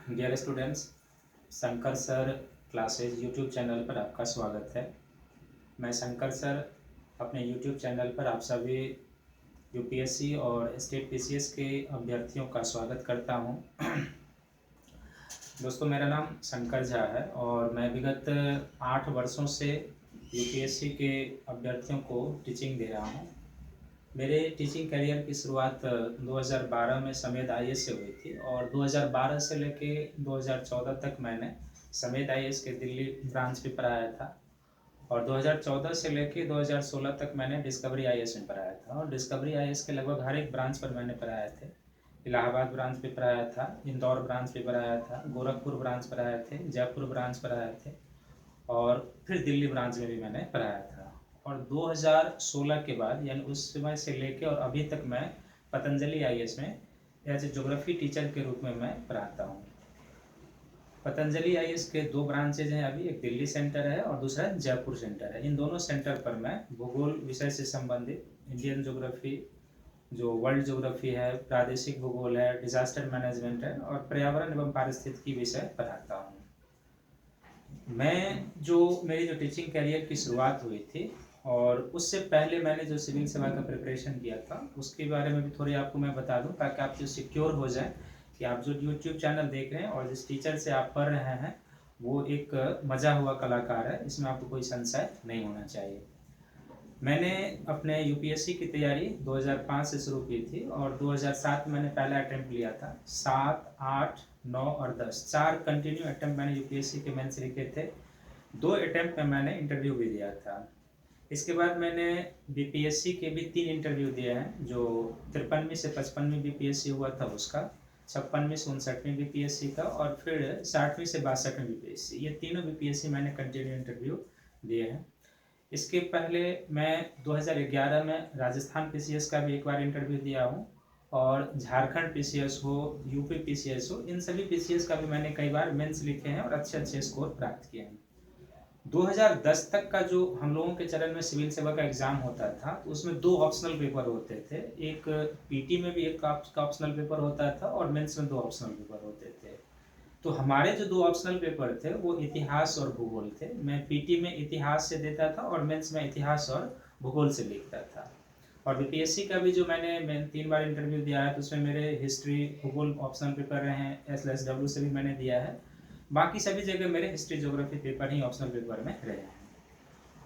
Dear students, Shankar sir classes YouTube channel पर आपका स्वागत है। मैं शंकर सर अपने यूट्यूब चैनल पर आप सभी यूपीएससी और स्टेट पीसीएस के अभ्यर्थियों का स्वागत करता हूं। दोस्तों, मेरा नाम शंकर झा है और मैं विगत 8 वर्षों से यूपीएससी के अभ्यर्थियों को टीचिंग दे रहा हूं। मेरे टीचिंग करियर की शुरुआत 2012 में समेत आईएएस से हुई थी और 2012 से लेके 2014 तक मैंने समेत आईएएस के दिल्ली ब्रांच पे पढ़ाया था और 2014 से लेके 2016 तक मैंने डिस्कवरी आईएएस में पढ़ाया था और डिस्कवरी आईएएस के लगभग हर एक ब्रांच पर मैंने पढ़ाया थे। इलाहाबाद ब्रांच पे पढ़ाया था, इंदौर ब्रांच पे पढ़ाया था, गोरखपुर ब्रांच पढ़ाए थे, जयपुर ब्रांच पढ़ाए थे और फिर दिल्ली ब्रांच में भी मैंने पढ़ाया था। और 2016 के बाद यानी उस समय से लेके और अभी तक मैं पतंजलि आईएएस में एज ए ज्योग्राफी टीचर के रूप में मैं पढ़ाता हूँ। पतंजलि आईएएस के 2 ब्रांचेज हैं अभी, एक दिल्ली सेंटर है और दूसरा जयपुर सेंटर है। इन दोनों सेंटर पर मैं भूगोल विषय से संबंधित इंडियन ज्योग्राफी, जो वर्ल्ड ज्योग्राफी है, प्रादेशिक भूगोल है, डिजास्टर मैनेजमेंट है और पर्यावरण एवं पारिस्थितिकी विषय पढ़ाता हूँ। मेरी जो टीचिंग करियर की शुरुआत हुई थी और उससे पहले मैंने जो सिविल सेवा का प्रिपरेशन किया था उसके बारे में भी थोड़ी आपको मैं बता दूं, ताकि आप जो सिक्योर हो जाए कि आप जो यूट्यूब चैनल देख रहे हैं और जिस टीचर से आप पढ़ रहे हैं वो एक मजा हुआ कलाकार है, इसमें आपको कोई संशय नहीं होना चाहिए। मैंने अपने यूपीएससी की तैयारी 2005 से शुरू की थी और 2007 में मैंने पहला अटेम्प्ट लिया था। 7, 8, 9 और 10 4 कंटिन्यू अटेम्प्ट मैंने यूपीएससी के मेंस लिखे थे। 2 अटेम्प्ट में मैंने इंटरव्यू भी दिया था। इसके बाद मैंने बीपीएससी के भी 3 इंटरव्यू दिए हैं, जो 53वीं से 55वीं बीपीएससी हुआ था उसका, 56वीं से 59वीं बीपीएससी का और फिर 60वीं से 62वीं बीपीएससी। ये तीनों बीपीएससी मैंने कंटिन्यू इंटरव्यू दिए हैं। इसके पहले मैं 2011 में राजस्थान पीसीएस का भी एक बार इंटरव्यू दिया हूँ और झारखंड पीसीएस हो, यूपी पीसीएस हो, इन सभी पीसीएस का भी मैंने कई बार मेंस लिखे हैं और अच्छे अच्छे स्कोर प्राप्त किए हैं। 2010 तक का जो हम लोगों के चरण में सिविल सेवा का एग्जाम होता था तो उसमें 2 ऑप्शनल पेपर होते थे। एक पीटी में भी एक ऑप्शनल पेपर होता था और मेंस में 2 ऑप्शनल पेपर होते थे। तो हमारे जो 2 ऑप्शनल पेपर थे वो इतिहास और भूगोल थे। मैं पीटी में इतिहास से देता था और मेंस में इतिहास और भूगोल से लिखता था। और बीपीएससी का भी जो मैं 3 बार इंटरव्यू दिया है तो उसमें मेरे हिस्ट्री भूगोल ऑप्शनल पेपर रहे हैं, एसएलएसडब्ल्यू से भी मैंने दिया है। बाकी सभी जगह मेरे हिस्ट्री ज्योग्राफी पेपर ही ऑप्शनल पेपर में रहे हैं।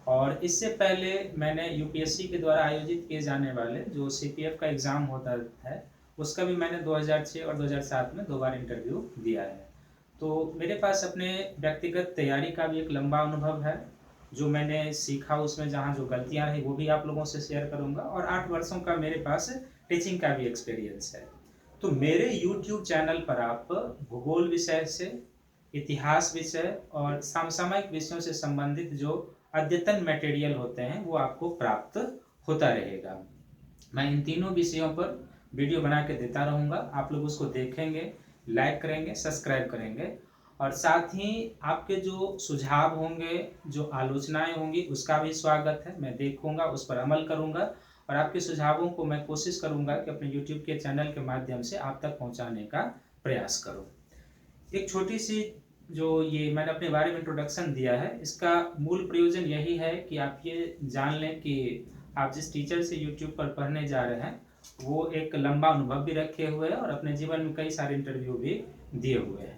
और इससे पहले मैंने यूपीएससी के द्वारा आयोजित किए जाने वाले जो सीपीएफ का एग्ज़ाम होता है उसका भी मैंने 2006 और 2007 में 2 बार इंटरव्यू दिया है। तो मेरे पास अपने व्यक्तिगत तैयारी का भी एक लंबा अनुभव है। जो मैंने सीखा उसमें जहाँ जो गलतियाँ रही वो भी आप लोगों से शेयर करूँगा और 8 वर्षों का मेरे पास टीचिंग का भी एक्सपीरियंस है। तो मेरे यूट्यूब चैनल पर आप भूगोल विषय से, इतिहास विषय और समसामयिक विषयों से संबंधित जो अद्यतन मटेरियल होते हैं वो आपको प्राप्त होता रहेगा। मैं इन तीनों विषयों पर वीडियो बना के देता रहूँगा, आप लोग उसको देखेंगे, लाइक करेंगे, सब्सक्राइब करेंगे और साथ ही आपके जो सुझाव होंगे, जो आलोचनाएं होंगी उसका भी स्वागत है। मैं देखूंगा, उस पर अमल करूंगा और आपके सुझावों को मैं कोशिश करूंगा कि अपने यूट्यूब के चैनल के माध्यम से आप तक पहुंचाने का प्रयास करूं। एक छोटी सी जो ये मैंने अपने बारे में इंट्रोडक्शन दिया है, इसका मूल प्रयोजन यही है कि आप ये जान लें कि आप जिस टीचर से यूट्यूब पर पढ़ने जा रहे हैं वो एक लंबा अनुभव भी रखे हुए हैं और अपने जीवन में कई सारे इंटरव्यू भी दिए हुए हैं।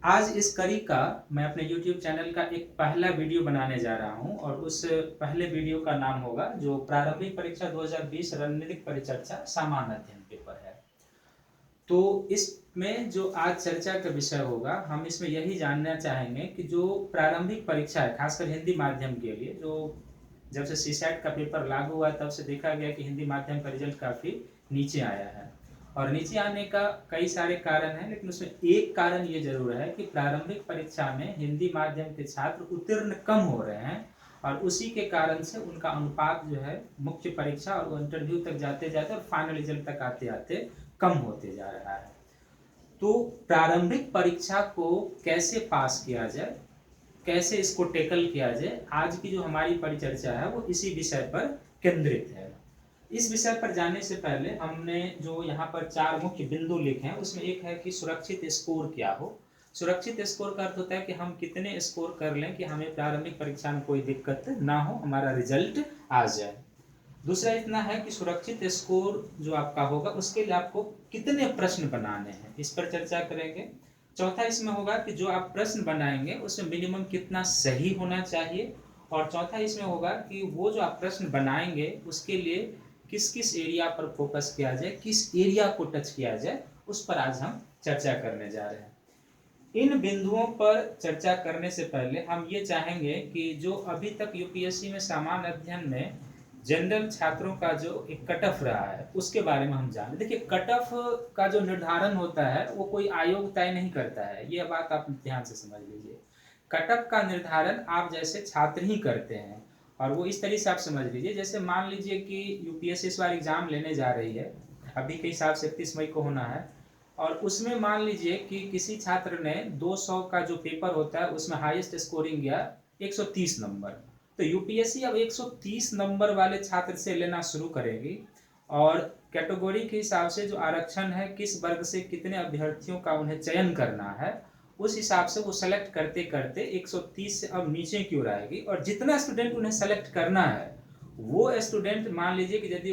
आज इस कड़ी का मैं अपने यूट्यूब चैनल का एक पहला वीडियो बनाने जा रहा हूं और उस पहले वीडियो का नाम होगा जो प्रारंभिक परीक्षा 2020 रणनीतिक परिचर्चा सामान्य अध्ययन पेपर है। तो इसमें जो आज चर्चा का विषय होगा, हम इसमें यही जानना चाहेंगे कि जो प्रारंभिक परीक्षा है खासकर हिंदी माध्यम के लिए, जो जब से सीसैट का पेपर लागू हुआ तब से देखा गया कि हिंदी माध्यम का रिजल्ट काफ़ी नीचे आया है और नीचे आने का कई सारे कारण हैं, लेकिन उसमें एक कारण ये जरूर है कि प्रारंभिक परीक्षा में हिंदी माध्यम के छात्र उत्तीर्ण कम हो रहे हैं और उसी के कारण से उनका अनुपात जो है मुख्य परीक्षा और इंटरव्यू तक जाते जाते और फाइनल रिजल्ट तक आते आते कम होते जा रहा है। तो प्रारंभिक परीक्षा को कैसे पास किया जाए, कैसे इसको टैकल किया जाए, आज की जो हमारी परिचर्चा है वो इसी विषय पर केंद्रित है। इस विषय पर जाने से पहले हमने जो यहाँ पर 4 मुख्य बिंदु लिखे हैं उसमें एक है कि सुरक्षित स्कोर क्या हो। सुरक्षित स्कोर का अर्थ होता है कि हम कितने स्कोर कर लें कि हमें प्रारंभिक परीक्षा में कोई दिक्कत ना हो, हमारा रिजल्ट आ जाए। दूसरा इतना है कि सुरक्षित स्कोर जो आपका होगा उसके लिए आपको कितने प्रश्न बनाने हैं, इस पर चर्चा करेंगे। चौथा इसमें होगा कि जो आप प्रश्न बनाएंगे उसमें मिनिमम कितना सही होना चाहिए। और चौथा इसमें होगा कि वो जो आप प्रश्न बनाएंगे उसके लिए किस किस एरिया पर फोकस किया जाए, किस एरिया को टच किया जाए, उस पर आज हम चर्चा करने जा रहे हैं। इन बिंदुओं पर चर्चा करने से पहले हम ये चाहेंगे कि जो अभी तक यूपीएससी में सामान्य अध्ययन में जनरल छात्रों का जो एक कट ऑफ रहा है उसके बारे में हम जानें। देखिए, कट ऑफ का जो निर्धारण होता है वो कोई आयोग तय नहीं करता है, ये बात आप ध्यान से समझ लीजिए। कट ऑफ का निर्धारण आप जैसे छात्र ही करते हैं। और वो इस तरीके से आप समझ लीजिए, जैसे मान लीजिए कि यूपीएससी इस बार एग्जाम लेने जा रही है, अभी के हिसाब से 31 मई को होना है, और उसमें मान लीजिए कि किसी छात्र ने 200 का जो पेपर होता है उसमें हाईएस्ट स्कोरिंग गया 130 नंबर। तो यूपीएससी अब 130 नंबर वाले छात्र से लेना शुरू करेगी और कैटेगरी के हिसाब से जो आरक्षण है, किस वर्ग से कितने अभ्यर्थियों का उन्हें चयन करना है, उस हिसाब से वो सेलेक्ट करते करते 130 से अब नीचे क्यों रहेगी। और जितना स्टूडेंट उन्हें सेलेक्ट करना है वो स्टूडेंट मान लीजिए कि यदि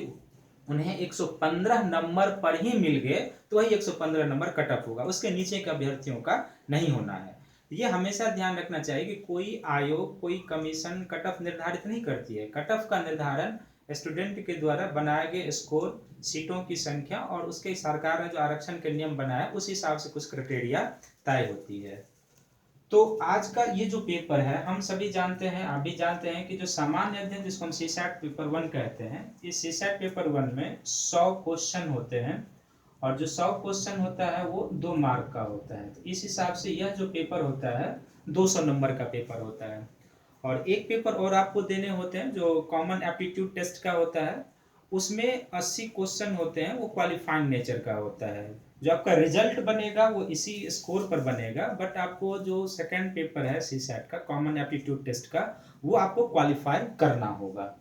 उन्हें 115 नंबर पर ही मिल गए तो वही 115 नंबर कट ऑफ होगा, उसके नीचे के अभ्यर्थियों का नहीं होना है। ये हमेशा ध्यान रखना चाहिए कि कोई आयोग, कोई कमीशन कट ऑफ निर्धारित नहीं करती है। कट ऑफ का निर्धारण स्टूडेंट के द्वारा बनाए गए स्कोर, सीटों की संख्या और उसके सरकार ने जो आरक्षण के नियम बनाया उस हिसाब से कुछ क्राइटेरिया तय होती है। तो आज का ये जो पेपर है, हम सभी जानते हैं, आप भी जानते हैं कि जो सामान्य अध्ययन जिसको हम सीसैट पेपर 1 कहते हैं, इस सीसैट पेपर 1 में 100 क्वेश्चन होते हैं और जो 100 क्वेश्चन होता है वो 2 मार्क का होता है। तो इस हिसाब से यह जो पेपर होता है 200 नंबर का पेपर होता है। और एक पेपर और आपको देने होते हैं जो कॉमन एप्टीट्यूड टेस्ट का होता है, उसमें 80 क्वेश्चन होते हैं, वो क्वालिफाइंग नेचर का होता है। जो आपका रिजल्ट बनेगा वो इसी स्कोर पर बनेगा, बट आपको जो सेकंड पेपर है सीसैट का, कॉमन एप्टीट्यूड टेस्ट का, वो आपको क्वालिफाई करना होगा।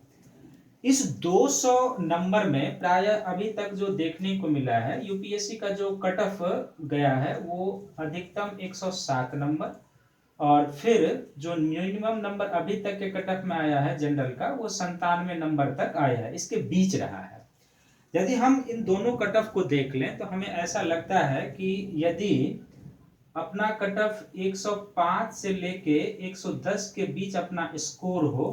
इस 200 नंबर में प्राय अभी तक जो देखने को मिला है, यूपीएससी का जो कट ऑफ गया है वो अधिकतम 107 नंबर, और फिर जो मिनिमम नंबर अभी तक के कट ऑफ में आया है जनरल का वो 97 नंबर तक आया है, इसके बीच रहा है। यदि हम इन दोनों कट ऑफ को देख लें तो हमें ऐसा लगता है कि यदि अपना कट ऑफ 105 से लेके 110 के बीच अपना स्कोर हो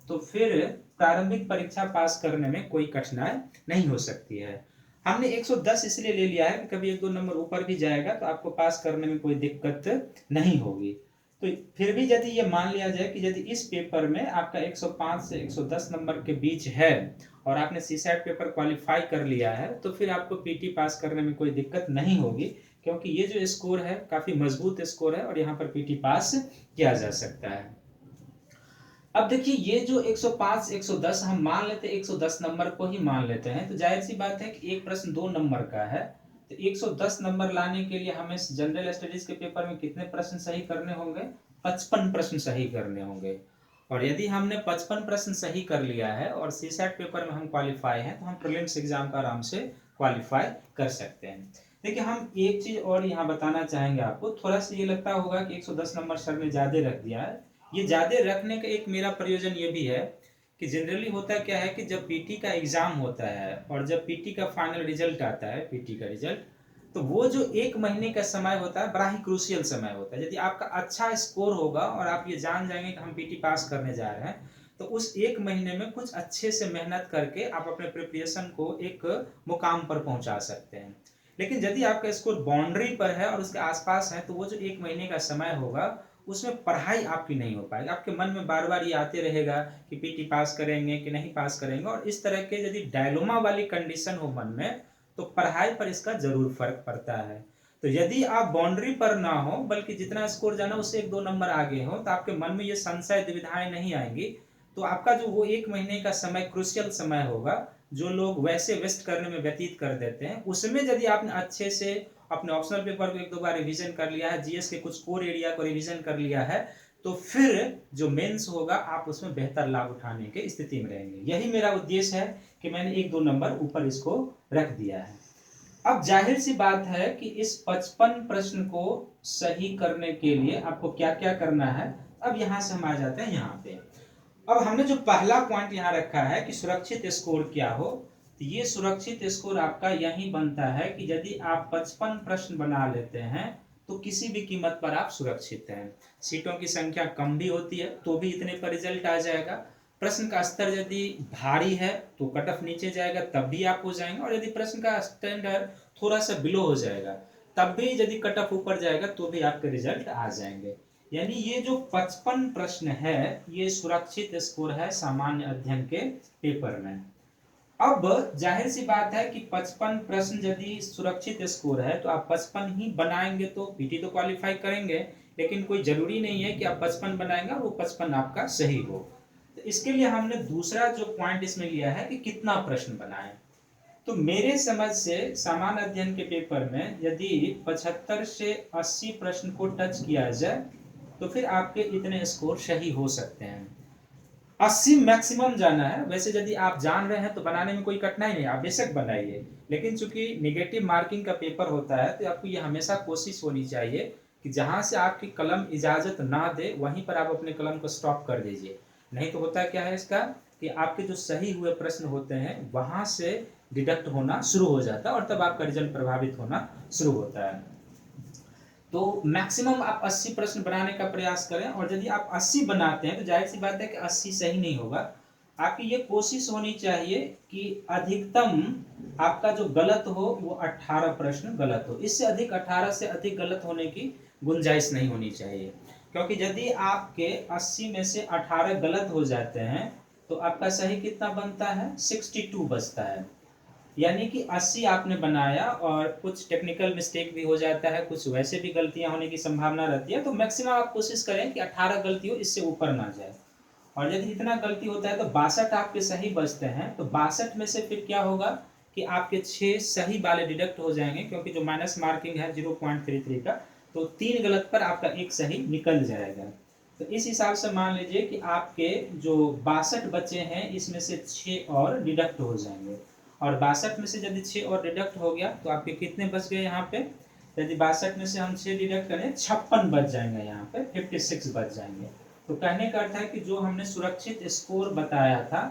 तो फिर प्रारंभिक परीक्षा पास करने में कोई कठिनाई नहीं हो सकती है। हमने 110 इसलिए ले लिया है कि कभी 1-2 नंबर ऊपर भी जाएगा तो आपको पास करने में कोई दिक्कत नहीं होगी। तो फिर भी यदि ये मान लिया जाए कि यदि इस पेपर में आपका 105 से 110 नंबर के बीच है और आपने सीसैट पेपर क्वालिफाई कर लिया है तो फिर आपको पीटी पास करने में कोई दिक्कत नहीं होगी, क्योंकि ये जो स्कोर है काफी मजबूत स्कोर है और यहाँ पर पीटी पास किया जा सकता है। अब देखिए, ये जो 105 110 हम मान लेते हैं, 110 नंबर को ही मान लेते हैं, तो जाहिर सी बात है कि एक प्रश्न 2 नंबर का है, तो 110 नंबर लाने के लिए हमें जनरल स्टडीज के पेपर में कितने प्रश्न सही करने होंगे? 55 प्रश्न सही करने होंगे। और यदि हमने 55 प्रश्न सही कर लिया है और सीसैट पेपर में हम क्वालिफाई हैं तो हम प्रीलिम्स एग्जाम का आराम से क्वालिफाई कर सकते हैं। देखिए, हम एक चीज और यहाँ बताना चाहेंगे आपको, थोड़ा सा ये लगता होगा कि 110 नंबर सर ने ज्यादा रख दिया है। ये ज्यादा रखने का एक मेरा प्रयोजन ये भी है कि जनरली होता क्या है कि जब पीटी का एग्जाम होता है और जब पीटी का फाइनल रिजल्ट आता है, पीटी का रिजल्ट, तो वो जो 1 महीने का समय होता है बड़ा ही क्रूशियल समय होता है। यदि आपका अच्छा स्कोर होगा और आप ये जान जाएंगे कि हम पीटी पास करने जा रहे हैं तो उस 1 महीने में कुछ अच्छे से मेहनत करके आप अपने प्रिपरेशन को एक मुकाम पर पहुंचा सकते हैं। लेकिन यदि आपका स्कोर बाउंड्री पर है और उसके आसपास है तो वो जो 1 महीने का समय होगा उसमें पढ़ाई आपकी नहीं हो पाएगी। आपके मन में बार बार ये आते रहेगा कि पीटी पास करेंगे कि नहीं पास करेंगे, और इस तरह के यदि डायलोमा वाली कंडीशन हो मन में तो पढ़ाई पर इसका जरूर फर्क पड़ता है। तो यदि आप बाउंड्री पर ना हो बल्कि जितना स्कोर जाना उससे 1-2 नंबर आगे हो तो आपके मन में ये संशय दुविधाएं नहीं आएंगी, तो आपका जो वो 1 महीने का समय क्रूशियल समय होगा जो लोग वैसे वेस्ट करने में व्यतीत कर देते हैं, उसमें यदि आपने अच्छे से अपने ऑप्शनल पेपर को 1-2 बार रिवीजन कर लिया है, जीएस के कुछ कोर एरिया को रिवीजन कर लिया है, तो फिर जो मेंस होगा आप उसमें बेहतर लाभ उठाने के स्थिति में रहेंगे। यही मेरा उद्देश्य है कि मैंने 1-2 नंबर ऊपर इसको रख दिया है। अब जाहिर सी बात है कि इस 55 प्रश्न को सही करने के लिए आपको क्या क्या करना है। अब यहां से हम आ जाते हैं यहाँ पे। अब हमने जो पहला पॉइंट यहाँ रखा है कि सुरक्षित स्कोर क्या हो, तो ये सुरक्षित स्कोर आपका यही बनता है कि यदि आप 55 प्रश्न बना लेते हैं तो किसी भी कीमत पर आप सुरक्षित हैं। सीटों की संख्या कम भी होती है तो भी इतने पर रिजल्ट आ जाएगा। प्रश्न का स्तर यदि भारी है तो कट ऑफ नीचे जाएगा तब भी आप हो जाएंगे, और यदि प्रश्न का स्टैंडर्ड थोड़ा सा बिलो हो जाएगा तब भी यदि कट ऑफ ऊपर जाएगा तो भी आपके रिजल्ट आ जाएंगे। यानी ये जो 55 प्रश्न है ये सुरक्षित स्कोर है सामान्य अध्ययन के पेपर में। अब जाहिर सी बात है कि 55 प्रश्न यदि सुरक्षित स्कोर है तो आप 55 ही बनाएंगे तो पीटी तो क्वालिफाई करेंगे, लेकिन कोई जरूरी नहीं है कि आप 55 बनाएंगे और वो 55 आपका सही हो। तो इसके लिए हमने दूसरा जो पॉइंट इसमें लिया है कि कितना प्रश्न बनाएं। तो मेरे समझ से सामान्य अध्ययन के पेपर में यदि 75 से 80 प्रश्न को टच किया जाए तो फिर आपके इतने स्कोर सही हो सकते हैं। 80 मैक्सिमम जाना है। वैसे यदि आप जान रहे हैं तो बनाने में कोई कठिनाई नहीं, आप बेशक बनाइए, लेकिन चूंकि नेगेटिव मार्किंग का पेपर होता है तो आपको ये हमेशा कोशिश होनी चाहिए कि जहां से आपकी कलम इजाजत ना दे वहीं पर आप अपने कलम को स्टॉप कर दीजिए। नहीं तो होता क्या है इसका कि आपके जो सही हुए प्रश्न होते हैं वहां से डिडक्ट होना शुरू हो जाता है और तब आपका रिजल्ट प्रभावित होना शुरू होता है। तो मैक्सिमम आप 80 प्रश्न बनाने का प्रयास करें, और यदि आप 80 बनाते हैं तो जाहिर सी बात है कि 80 सही नहीं होगा। आपकी ये कोशिश होनी चाहिए कि अधिकतम आपका जो गलत हो वो 18 प्रश्न गलत हो। इससे अधिक 18 से अधिक गलत होने की गुंजाइश नहीं होनी चाहिए, क्योंकि यदि आपके 80 में से 18 गलत हो जाते हैं तो आपका सही कितना बनता है, 62 बचता है। यानी कि 80 आपने बनाया और कुछ टेक्निकल मिस्टेक भी हो जाता है, कुछ वैसे भी गलतियां होने की संभावना रहती है, तो मैक्सिमम आप कोशिश करें कि 18 गलती हो, इससे ऊपर ना जाए। और यदि इतना गलती होता है तो 62 आपके सही बचते हैं, तो 62 में से फिर क्या होगा कि आपके 6 सही वाले डिडक्ट हो जाएंगे, क्योंकि जो माइनस मार्किंग है 0.33 का, तो 3 गलत पर आपका एक सही निकल जाएगा। तो इस हिसाब से मान लीजिए कि आपके जो 62 बचे हैं इसमें से 6 और डिडक्ट हो जाएंगे, और 62 में से यदि 6 और डिडक्ट हो गया तो आपके कितने बच गए यहाँ पे, यदि 62 में से हम 6 डिडक्ट करें 56 बच जाएंगे, यहाँ पे 56 बच जाएंगे। तो कहने का अर्थ है कि जो हमने सुरक्षित स्कोर बताया था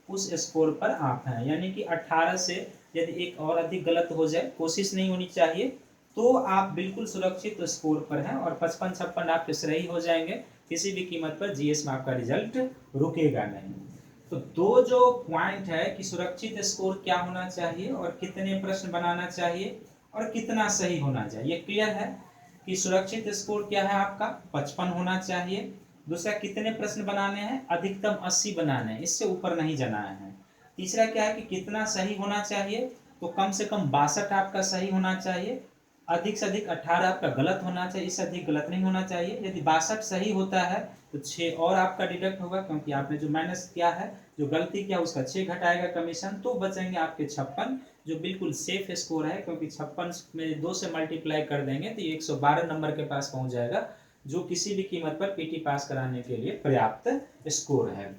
उस स्कोर पर आप हैं। यानी कि 18 से यदि एक और अधिक गलत हो जाए, कोशिश नहीं होनी चाहिए, तो आप बिल्कुल सुरक्षित स्कोर पर हैं और 55-56 आपके सही हो जाएंगे। किसी भी कीमत पर जीएस में आपका रिजल्ट रुकेगा नहीं। तो दो जो पॉइंट है कि सुरक्षित स्कोर क्या होना चाहिए और कितने प्रश्न बनाना चाहिए और कितना सही होना चाहिए, ये क्लियर है कि सुरक्षित स्कोर क्या है आपका 55 होना चाहिए। दूसरा, कितने प्रश्न बनाने हैं, अधिकतम 80 बनाने हैं, इससे ऊपर नहीं जाना है। तीसरा क्या है कि कितना सही होना चाहिए, तो कम से कम 62 आपका सही होना चाहिए, अधिक से अधिक 18 आपका गलत होना चाहिए, इससे अधिक गलत नहीं होना चाहिए। यदि 62 सही होता है तो 6 और आपका डिडक्ट होगा, क्योंकि आपने जो माइनस किया है, जो गलती किया उसका 6 घटाएगा कमीशन, तो बचेंगे आपके 56, जो बिल्कुल सेफ स्कोर है, क्योंकि 56 में 2 से मल्टीप्लाई कर देंगे तो ये 112 नंबर के पास पहुंच जाएगा, जो किसी भी कीमत पर पीटी पास कराने के लिए पर्याप्त स्कोर है।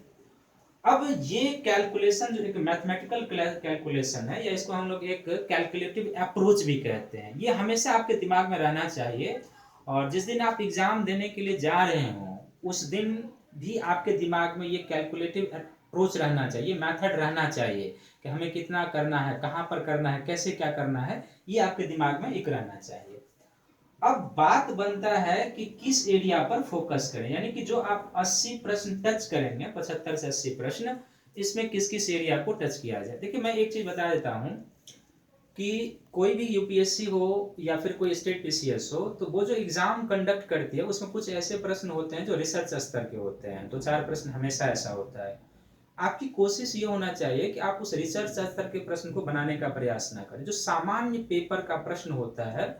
अब ये कैलकुलेशन जो एक मैथमेटिकल कैलकुलेशन है, या इसको हम लोग एक कैलकुलेटिव अप्रोच भी कहते हैं, ये हमेशा आपके दिमाग में रहना चाहिए। और जिस दिन आप एग्जाम देने के लिए जा रहे हो उस दिन भी आपके दिमाग में ये कैलकुलेटिव अप्रोच रहना चाहिए, मेथड रहना चाहिए कि हमें कितना करना है, कहाँ पर करना है, कैसे क्या करना है, ये आपके दिमाग में एक रहना चाहिए। अब बात बनता है कि किस एरिया पर फोकस करें, यानी कि जो आप 80 प्रश्न टच करेंगे, 75 से 80 प्रश्न, इसमें किस किस एरिया को टच किया जाए। देखिए मैं एक चीज बता देता हूं कि कोई भी यूपीएससी हो या फिर कोई स्टेट पीसीएस हो, तो वो जो एग्जाम कंडक्ट करती है उसमें कुछ ऐसे प्रश्न होते हैं जो रिसर्च स्तर के होते हैं, 2-4 प्रश्न हमेशा ऐसा होता है। आपकी कोशिश ये होना चाहिए कि आप उस रिसर्च स्तर के प्रश्न को बनाने का प्रयास ना करें, जो सामान्य पेपर का प्रश्न होता है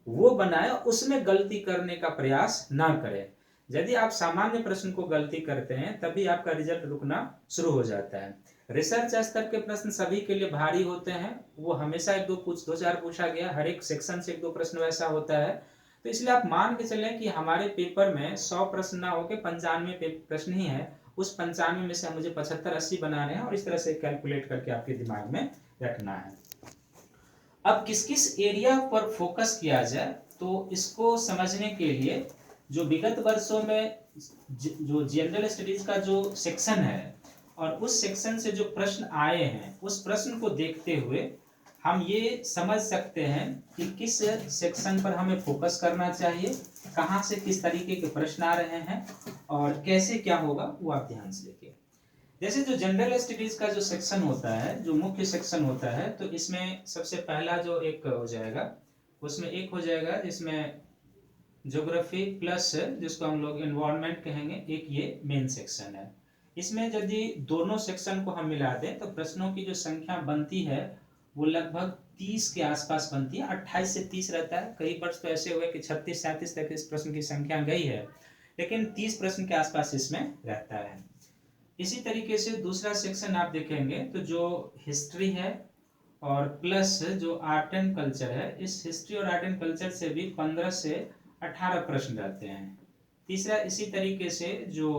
वो बनाए, उसमें गलती करने का प्रयास ना करें। यदि आप सामान्य प्रश्न को गलती करते हैं तभी आपका रिजल्ट रुकना शुरू हो जाता है। रिसर्च स्तर के प्रश्न सभी के लिए भारी होते हैं, वो हमेशा 1-2 2-4 पूछा गया, हर एक सेक्शन से 1-2 प्रश्न वैसा होता है। तो इसलिए आप मान के चलें कि हमारे पेपर में 100 प्रश्न ना होकर 95 प्रश्न ही है, उस 95 में से मुझे 75-80 बनाने हैं और इस तरह से कैलकुलेट करके आपके दिमाग में रखना है। अब किस किस एरिया पर फोकस किया जाए, तो इसको समझने के लिए जो विगत वर्षों में जो जनरल स्टडीज का जो सेक्शन है और उस सेक्शन से जो प्रश्न आए हैं, उस प्रश्न को देखते हुए हम ये समझ सकते हैं कि किस सेक्शन पर हमें फोकस करना चाहिए, कहाँ से किस तरीके के प्रश्न आ रहे हैं और कैसे क्या होगा, वो आप ध्यान से देखिए। जैसे जो जनरल स्टडीज का जो सेक्शन होता है, जो मुख्य सेक्शन होता है, तो इसमें सबसे पहला जो एक हो जाएगा, उसमें एक हो जाएगा जिसमें ज्योग्राफी प्लस जिसको हम लोग एनवायरनमेंट कहेंगे, एक ये मेन सेक्शन है। इसमें यदि दोनों सेक्शन को हम मिला दें तो प्रश्नों की जो संख्या बनती है वो लगभग 30 के आसपास बनती है। 28 से 30 रहता है। कई वर्ष तो ऐसे हुए कि 36-37 तक इस प्रश्न की संख्या गई है, लेकिन 30 प्रश्न के आसपास इसमें रहता है। इसी तरीके से दूसरा सेक्शन आप देखेंगे तो जो हिस्ट्री है और प्लस जो आर्ट एंड कल्चर है, इस हिस्ट्री और आर्ट एंड कल्चर से भी 15 से 18 प्रश्न रहते हैं। तीसरा इसी तरीके से जो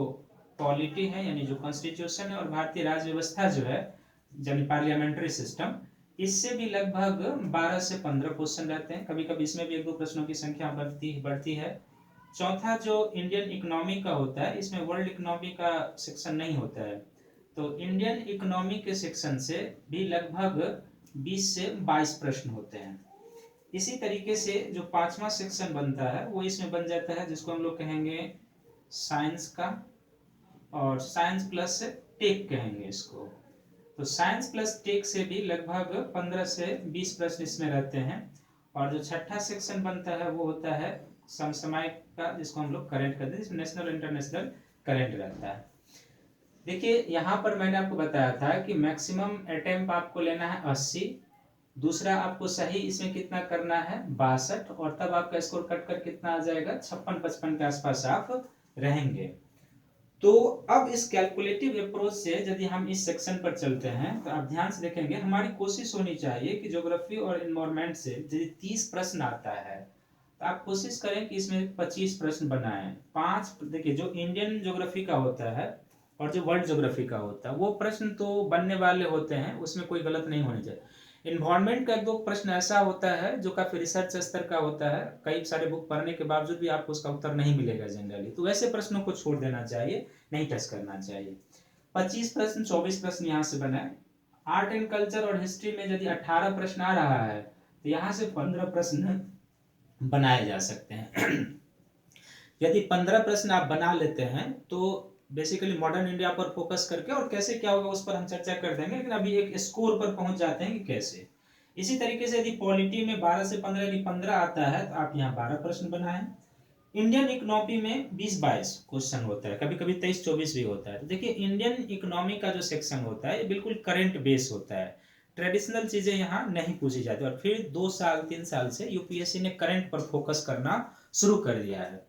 पॉलिटी है, यानी जो कॉन्स्टिट्यूशन है और भारतीय राज्य व्यवस्था जो है, यानी पार्लियामेंट्री सिस्टम, इससे भी लगभग 12 से 15 क्वेश्चन रहते हैं। कभी कभी इसमें भी एक दो प्रश्नों की संख्या बढ़ती है। चौथा जो इंडियन इकोनॉमी का होता है, इसमें वर्ल्ड इकोनॉमी का सेक्शन नहीं होता है, तो इंडियन इकोनॉमी के सेक्शन से भी लगभग 20 से 22 प्रश्न होते हैं। इसी तरीके से जो पांचवा सेक्शन बनता है वो इसमें बन जाता है, जिसको हम लोग कहेंगे साइंस का, और साइंस प्लस टेक कहेंगे इसको। तो साइंस प्लस टेक से भी लगभग 15 से 20 प्रश्न इसमें रहते हैं। और जो छठा सेक्शन बनता है वो होता है समसामयिक का, जिसको हम लोग करंट कहते हैं, जिसमें नेशनल इंटरनेशनल करंट रहता है। देखिए यहाँ पर मैंने आपको बताया था कि मैक्सिमम अटेम्प्ट आपको लेना है 80, दूसरा आपको सही इसमें कितना करना है 62, और तब आपका स्कोर कट कर कितना आ जाएगा 56-55 के आसपास आप रहेंगे। तो अब इस कैलकुलेटिव अप्रोच से यदि हम इस सेक्शन पर चलते हैं तो आप ध्यान से देखेंगे, हमारी कोशिश होनी चाहिए कि ज्योग्राफी और एनवायरनमेंट से यदि 30 प्रश्न आता है तो आप कोशिश करें कि इसमें 25 प्रश्न बनाएं। 5 देखिए, जो इंडियन ज्योग्राफी का होता है और जो वर्ल्ड ज्योग्राफी का होता है वो प्रश्न तो बनने वाले होते हैं, उसमें कोई गलत नहीं होनी चाहिए। इन्वायरमेंट का एक दो प्रश्न ऐसा होता है जो काफी रिसर्च स्तर का होता है, कई सारे बुक पढ़ने के बावजूद भी आपको उसका उत्तर नहीं मिलेगा जनरली, तो वैसे प्रश्नों को छोड़ देना चाहिए, नहीं टच करना चाहिए। 25 प्रश्न 24 प्रश्न यहाँ से बनाए। आर्ट एंड कल्चर और हिस्ट्री में यदि 18 प्रश्न आ रहा है तो यहाँ से 15 प्रश्न बनाए जा सकते हैं। यदि 15 प्रश्न आप बना लेते हैं तो बेसिकली मॉडर्न इंडिया पर फोकस करके, और कैसे क्या होगा उस पर हम चर्चा कर देंगे, लेकिन अभी एक स्कोर पर पहुंच जाते हैं कि कैसे। इसी तरीके से यदि पॉलिटी में 12 से 15 यदि 15 आता है तो आप यहाँ 12 प्रश्न बनाएं। इंडियन इकोनॉमी में 20-22 क्वेश्चन होता है, कभी कभी 23-24 भी होता है। तो देखिए इंडियन इकोनॉमी का जो सेक्शन होता है ये बिल्कुल करंट बेस होता है, ट्रेडिशनल चीजें यहाँ नहीं पूछी जाती। और फिर 2 साल 3 साल से यूपीएससी ने करंट पर फोकस करना शुरू कर दिया है,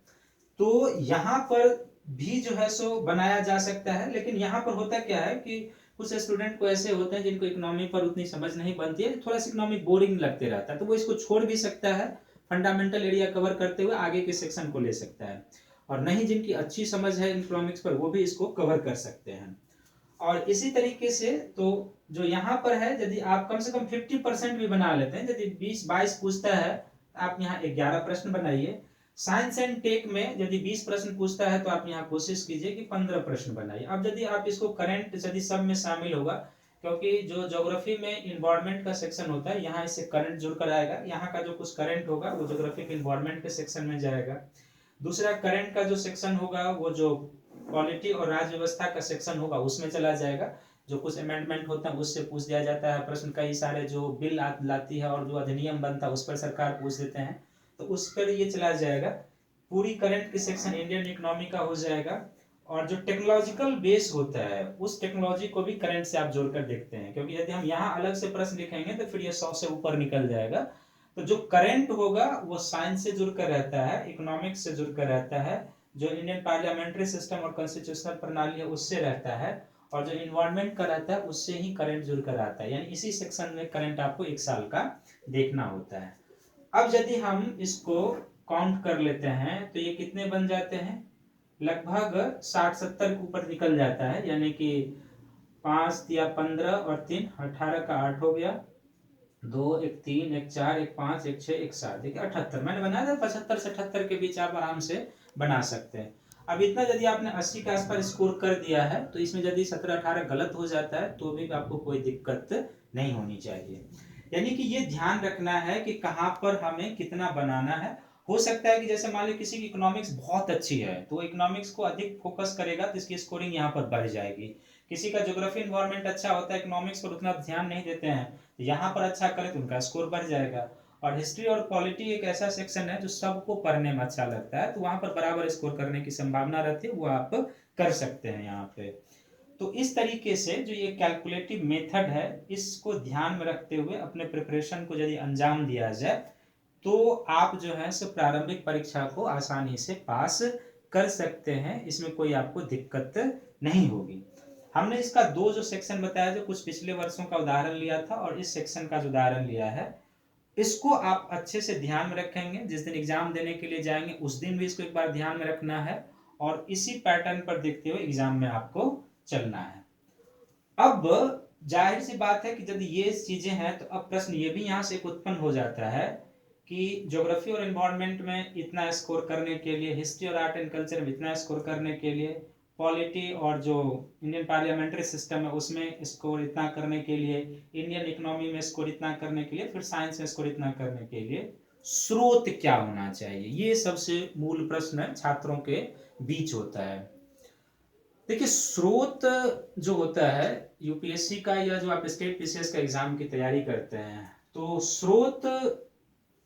तो यहाँ पर भी जो है सो बनाया जा सकता है। लेकिन यहाँ पर होता क्या है कि कुछ स्टूडेंट को ऐसे होते हैं जिनको इकोनॉमी पर उतनी समझ नहीं बनती है, थोड़ा सा इकोनॉमी बोरिंग लगते रहता है, तो वो इसको छोड़ भी सकता है, फंडामेंटल एरिया कवर करते हुए आगे के सेक्शन को ले सकता है। और नहीं जिनकी अच्छी समझ है इकोनॉमिक्स पर, वो भी इसको कवर कर सकते हैं। और इसी तरीके से तो जो यहाँ पर है, यदि आप कम से कम 50% भी बना लेते हैं, यदि 20-22 पूछता है आप यहाँ 11 प्रश्न बनाइए। साइंस एंड टेक में यदि 20 प्रश्न पूछता है तो आप यहाँ कोशिश कीजिए कि 15 प्रश्न बनाइए। अब यदि आप इसको करंट यदि सब में शामिल होगा, क्योंकि जो ज्योग्राफी में इन्वायरमेंट का सेक्शन होता है यहाँ इससे करंट जुड़कर आएगा, यहाँ का जो कुछ करंट होगा वो ज्योग्राफी के इन्वायरमेंट के सेक्शन में जाएगा। दूसरा करंट का जो सेक्शन होगा वो जो पॉलिटी और राज्य व्यवस्था का सेक्शन होगा उसमें चला जाएगा। जो कुछ अमेंडमेंट होता है उससे पूछ दिया जाता है प्रश्न, कई सारे जो बिल लाती है और जो अधिनियम बनता है उस पर सरकार पूछ देते हैं, तो उस पर ये चला जाएगा। पूरी करंट की सेक्शन इंडियन इकोनॉमी का हो जाएगा। और जो टेक्नोलॉजिकल बेस होता है उस टेक्नोलॉजी को भी करंट से आप जोड़कर देखते हैं, क्योंकि यदि हम यहाँ अलग से प्रश्न लिखेंगे तो फिर ये 100 से ऊपर निकल जाएगा। तो जो करंट होगा वो साइंस से जुड़कर रहता है, इकोनॉमिक्स से जुड़कर रहता है, जो इंडियन पार्लियामेंट्री सिस्टम और कॉन्स्टिट्यूशनल प्रणाली है उससे रहता है, और जो इन्वायरमेंट का रहता है उससे ही करंट जुड़कर आता है। यानी इसी सेक्शन में करंट आपको 1 साल का देखना होता है। अब यदि हम इसको काउंट कर लेते हैं तो ये कितने बन जाते हैं, लगभग 60-70 के ऊपर निकल जाता है, यानी कि 5 या 15 और 3 18 का 8 हो गया, 2 1 3 1 4 1 5 1 6 1 7, देखिए 78 मैंने बनाया था। 75 से 78 के बीच आप आराम से बना सकते हैं। अब इतना यदि आपने 80 के आसपास स्कोर कर दिया है तो इसमें यदि 17-18 गलत हो जाता है तो भी आपको कोई दिक्कत नहीं होनी चाहिए। यानी कि ये ध्यान रखना है कि कहाँ पर हमें कितना बनाना है। हो सकता है कि जैसे मान लो किसी की इकोनॉमिक्स बहुत अच्छी है तो इकोनॉमिक्स को अधिक फोकस करेगा तो इसकी स्कोरिंग यहाँ पर बढ़ जाएगी। किसी का ज्योग्राफी एनवायरनमेंट अच्छा होता है, इकोनॉमिक्स पर उतना ध्यान नहीं देते हैं, तो यहाँ पर अच्छा करें तो उनका स्कोर बढ़ जाएगा। और हिस्ट्री और पॉलिटी एक ऐसा सेक्शन है जो सबको पढ़ने में अच्छा लगता है, तो वहां पर बराबर स्कोर करने की संभावना रहती है, वो आप कर सकते हैं यहाँ पे। तो इस तरीके से जो ये कैलकुलेटिव मेथड है इसको ध्यान में रखते हुए अपने प्रिपरेशन को यदि अंजाम दिया जाए तो आप जो है सो प्रारंभिक परीक्षा को आसानी से पास कर सकते हैं, इसमें कोई आपको दिक्कत नहीं होगी। हमने इसका दो जो सेक्शन बताया, जो कुछ पिछले वर्षों का उदाहरण लिया था और इस सेक्शन का जो उदाहरण लिया है, इसको आप अच्छे से ध्यान में रखेंगे। जिस दिन एग्जाम देने के लिए जाएंगे उस दिन भी इसको एक बार ध्यान में रखना है और इसी पैटर्न पर देखते हुए एग्जाम में आपको चलना है। अब जाहिर सी बात है कि यदि ये चीजें हैं तो अब प्रश्न ये भी यहाँ से उत्पन्न हो जाता है कि ज्योग्राफी और एनवायरनमेंट में इतना स्कोर करने के लिए, हिस्ट्री और आर्ट एंड कल्चर में इतना स्कोर करने के लिए, पॉलिटी और जो इंडियन पार्लियामेंट्री सिस्टम है उसमें स्कोर इतना करने के लिए, इंडियन इकोनॉमी में स्कोर इतना करने के लिए, फिर साइंस में स्कोर इतना करने के लिए स्रोत क्या होना चाहिए, ये सबसे मूल प्रश्न छात्रों के बीच होता है। देखिए स्रोत जो होता है यूपीएससी का या जो आप स्टेट पीसीएस का एग्जाम की तैयारी करते हैं तो स्रोत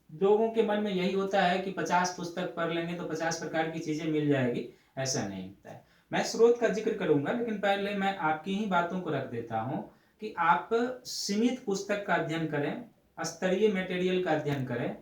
लोगों के मन में यही होता है कि 50 पुस्तक पढ़ लेंगे तो 50 प्रकार की चीजें मिल जाएगी, ऐसा नहीं होता है। मैं स्रोत का जिक्र करूंगा लेकिन पहले मैं आपकी ही बातों को रख देता हूं कि आप सीमित पुस्तक का अध्ययन करें, स्तरीय मटेरियल का अध्ययन करें,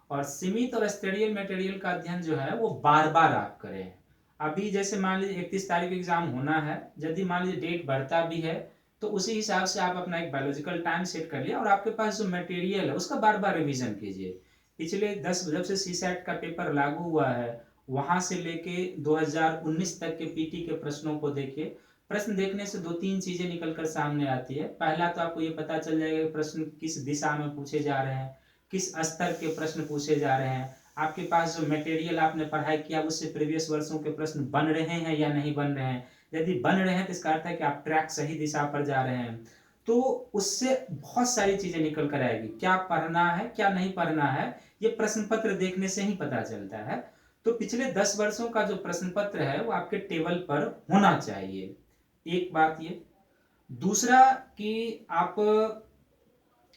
और सीमित और स्तरीय मटेरियल का अध्ययन जो है वो बार बार आप करें। अभी जैसे मान लीजिए 31 तारीख एग्जाम होना है, यदि मान लीजिए डेट बढ़ता भी है तो उसी हिसाब से आप अपना एक बायोलॉजिकल टाइम सेट कर लिया और आपके पास जो मटेरियल है उसका बार बार रिवीजन कीजिए। पिछले 10 जब से सीसैट का पेपर लागू हुआ है वहां से लेके 2019 तक के पीटी के प्रश्नों को देखिए। प्रश्न देखने से 2-3 चीजें निकलकर सामने आती है। पहला तो आपको ये पता चल जाएगा कि प्रश्न किस दिशा में पूछे जा रहे हैं, किस स्तर के प्रश्न पूछे जा रहे हैं, आपके पास जो मटेरियल आपने पढ़ाई किया उससे प्रीवियस वर्षों के प्रश्न बन रहे हैं या नहीं बन रहे हैं। यदि बन रहे हैं तो इसका अर्थ है कि आप ट्रैक सही दिशा पर जा रहे हैं। तो उससे बहुत सारी चीजें निकल कर आएगी, क्या पढ़ना है क्या नहीं पढ़ना है ये प्रश्न पत्र देखने से ही पता चलता है। तो पिछले 10 वर्षों का जो प्रश्न पत्र है वो आपके टेबल पर होना चाहिए, एक बात ये। दूसरा कि आप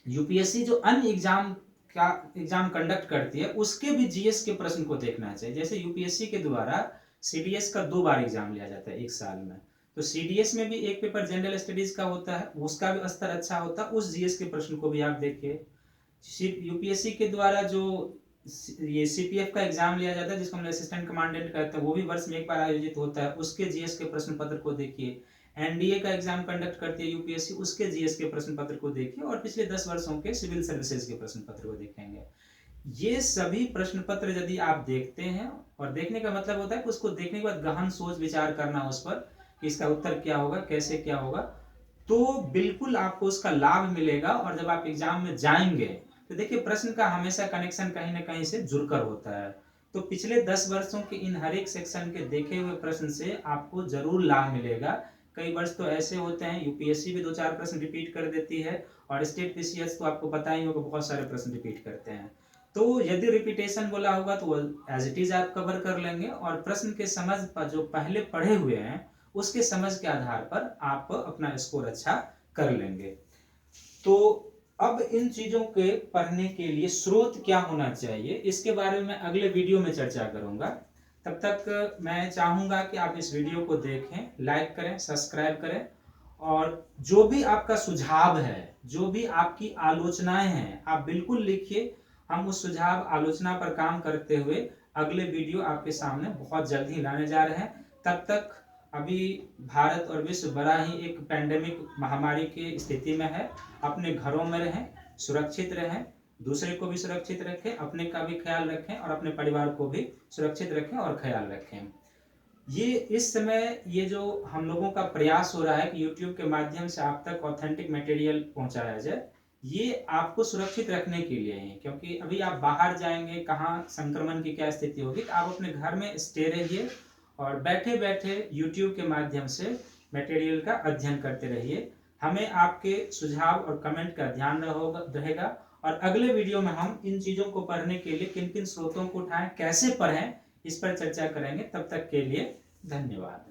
यूपीएससी जो अन्य एग्जाम कंडक्ट करती है उसके भी जीएस के प्रश्न को देखना चाहिए। जैसे यूपीएससी के द्वारा सीडीएस का 2 बार एग्जाम लिया जाता है एक साल में, तो सीडीएस में भी एक पेपर जनरल स्टडीज का होता है, उसका भी स्तर अच्छा होता है, उस जीएस के प्रश्न को भी आप देखिए। यूपीएससी के द्वारा जो ये सीपीएफ का एग्जाम लिया जाता है जिसको हम असिस्टेंट कमांडेंट कहते हैं, वो भी वर्ष में एक बार आयोजित होता है, उसके जीएस के प्रश्न पत्र को देखिए। एनडीए का एग्जाम कंडक्ट करती है यूपीएससी, उसके जीएस के प्रश्न पत्र को देखिए, और पिछले 10 वर्षों के सिविल सर्विसेज के प्रश्न पत्र को देखेंगे। ये सभी प्रश्न पत्र यदि आप देखते हैं, और देखने का मतलब होता है कि उसको देखने के बाद गहन सोच विचार करना उस पर कि इसका उत्तर क्या होगा, कैसे क्या होगा, तो बिल्कुल आपको उसका लाभ मिलेगा। और जब आप एग्जाम में जाएंगे तो देखिए प्रश्न का हमेशा कनेक्शन कहीं ना कहीं से जुड़कर होता है। तो पिछले 10 वर्षों के इन हर एक सेक्शन के देखे हुए प्रश्न से आपको जरूर लाभ मिलेगा। कई वर्ष तो ऐसे होते हैं यूपीएससी भी 2-4 प्रश्न रिपीट कर देती है, और स्टेट पीसीएस तो आपको पता ही होगा बहुत सारे प्रश्न रिपीट करते हैं। तो यदि रिपीटेशन बोला होगा तो एज इट इज आप कवर कर लेंगे, और प्रश्न के समझ पर जो पहले पढ़े हुए हैं उसके समझ के आधार पर आप अपना स्कोर अच्छा कर लेंगे। तो अब इन चीजों के पढ़ने के लिए स्रोत क्या होना चाहिए इसके बारे में अगले वीडियो में चर्चा करूंगा। तब तक मैं चाहूंगा कि आप इस वीडियो को देखें, लाइक करें, सब्सक्राइब करें, और जो भी आपका सुझाव है, जो भी आपकी आलोचनाएं हैं, आप बिल्कुल लिखिए। हम उस सुझाव आलोचना पर काम करते हुए अगले वीडियो आपके सामने बहुत जल्द ही लाने जा रहे हैं। तब तक अभी भारत और विश्व बड़ा ही एक पैंडेमिक महामारी की स्थिति में है। अपने घरों में रहें, सुरक्षित रहें, दूसरे को भी सुरक्षित रखें, अपने का भी ख्याल रखें और अपने परिवार को भी सुरक्षित रखें और ख्याल रखें। ये इस समय ये जो हम लोगों का प्रयास हो रहा है कि YouTube के माध्यम से आप तक ऑथेंटिक मटेरियल पहुंचाया जाए, ये आपको सुरक्षित रखने के लिए है, क्योंकि अभी आप बाहर जाएंगे, कहाँ संक्रमण की क्या स्थिति होगी, तो आप अपने घर में स्टे रहिए और बैठे बैठे YouTube के माध्यम से मटेरियल का अध्ययन करते रहिए। हमें आपके सुझाव और कमेंट का ध्यान रहेगा और अगले वीडियो में हम इन चीज़ों को पढ़ने के लिए किन किन स्रोतों को उठाएं, कैसे पढ़ें, इस पर चर्चा करेंगे। तब तक के लिए धन्यवाद।